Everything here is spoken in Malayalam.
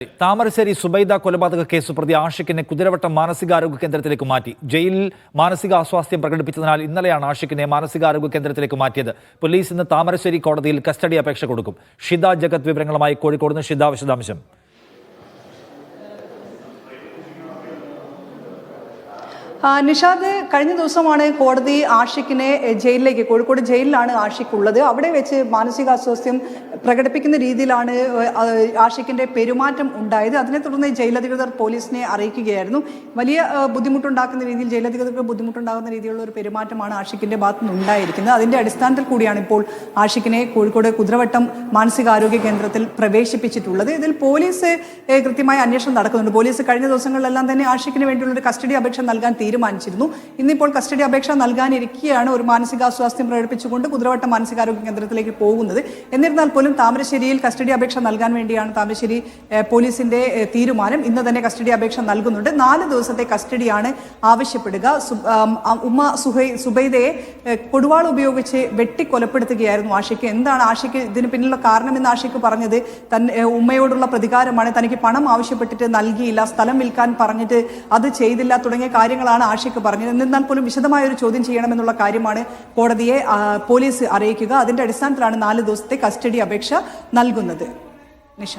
താമരശ്ശേരി സുബൈദ കൊലപാതക കേസ് പ്രതി ആഷിഖിനെ കുതിരവട്ടം മാനസികാരോഗ്യ കേന്ദ്രത്തിലേക്ക് മാറ്റി. ജയിലിൽ മാനസികാസ്വാസ്ഥ്യം പ്രകടിപ്പിച്ചതിനാൽ ഇന്നലെയാണ് ആഷിഖിനെ മാനസികാരോഗ്യ കേന്ദ്രത്തിലേക്ക് മാറ്റിയത്. പോലീസ് ഇന്ന് താമരശ്ശേരി കോടതിയിൽ കസ്റ്റഡി അപേക്ഷ കൊടുക്കും. ഷിത ജഗത് വിവരങ്ങളുമായി കോഴിക്കോട് നിന്ന്. ഷിത, വിശദാംശം. നിഷാദ്, കഴിഞ്ഞ ദിവസമാണ് കോടതി ആഷിഖിനെ ജയിലിലേക്ക്, കോഴിക്കോട് ജയിലിലാണ് ആഷിഖ് ഉള്ളത്. അവിടെ വെച്ച് മാനസികാസ്വാസ്ഥ്യം പ്രകടിപ്പിക്കുന്ന രീതിയിലാണ് ആഷിഖിന്റെ പെരുമാറ്റം ഉണ്ടായത്. അതിനെ തുടർന്ന് ജയിലധികൃതർ പോലീസിനെ അറിയിക്കുകയായിരുന്നു. വലിയ ബുദ്ധിമുട്ടുണ്ടാക്കുന്ന രീതിയിൽ, ജയിലധികൃതർക്ക് ബുദ്ധിമുട്ടുണ്ടാകുന്ന രീതിയിലുള്ള ഒരു പെരുമാറ്റമാണ് ആഷിഖിന്റെ ഭാഗത്തു നിന്ന് ഉണ്ടായിരിക്കുന്നത്. അതിന്റെ അടിസ്ഥാനത്തിൽ കൂടിയാണ് ഇപ്പോൾ ആഷിഖിനെ കോഴിക്കോട് കുതിരവട്ടം മാനസികാരോഗ്യ കേന്ദ്രത്തിൽ പ്രവേശിപ്പിച്ചിട്ടുള്ളത്. ഇതിൽ പോലീസ് കൃത്യമായ അന്വേഷണം നടക്കുന്നുണ്ട്. പോലീസ് കഴിഞ്ഞ ദിവസങ്ങളിലെല്ലാം തന്നെ ആഷിഖിന് വേണ്ടിയുള്ള ഒരു കസ്റ്റഡി അപേക്ഷ നൽകാൻ തീരുമാനിച്ചിരുന്നു. ഇന്നിപ്പോൾ കസ്റ്റഡി അപേക്ഷ നൽകാനിരിക്കെയാണ് ഒരു മാനസികാസ്വാസ്ഥ്യം പ്രകടിപ്പിച്ചുകൊണ്ട് കുതിരവട്ടം മാനസികാരോഗ്യ കേന്ദ്രത്തിലേക്ക് പോകുന്നത്. എന്നിരുന്നാൽ പോലും താമരശ്ശേരിയിൽ കസ്റ്റഡി അപേക്ഷ നൽകാൻ വേണ്ടിയാണ് താമരശ്ശേരി പോലീസിന്റെ തീരുമാനം. ഇന്ന് തന്നെ കസ്റ്റഡി അപേക്ഷ നൽകുന്നുണ്ട്. 4 ദിവസത്തെ കസ്റ്റഡിയാണ് ആവശ്യപ്പെടുക. സുബൈദയെ കൊടുവാൾ ഉപയോഗിച്ച് വെട്ടിക്കൊലപ്പെടുത്തുകയായിരുന്നു ആഷിഖ്. എന്താണ് ആഷിഖ് ഇതിന് പിന്നിലുള്ള കാരണമെന്ന് ആഷിഖ് പറഞ്ഞത് ഉമ്മയോടുള്ള പ്രതികാരമാണ്. തനിക്ക് പണം ആവശ്യപ്പെട്ടിട്ട് നൽകിയില്ല, സ്ഥലം വിൽക്കാൻ പറഞ്ഞിട്ട് അത് ചെയ്തില്ല തുടങ്ങിയ കാര്യങ്ങളാണ് ആഷിഖ് പറഞ്ഞത്. എന്നിരുന്നാൽ പോലും വിശദമായ ഒരു ചോദ്യം ചെയ്യണമെന്നുള്ള കാര്യമാണ് കോടതിയെ പോലീസ് അറിയിക്കുക. അതിന്റെ അടിസ്ഥാനത്തിലാണ് 4 ദിവസത്തെ കസ്റ്റഡി അപേക്ഷ നൽകുന്നത്. നിഷ.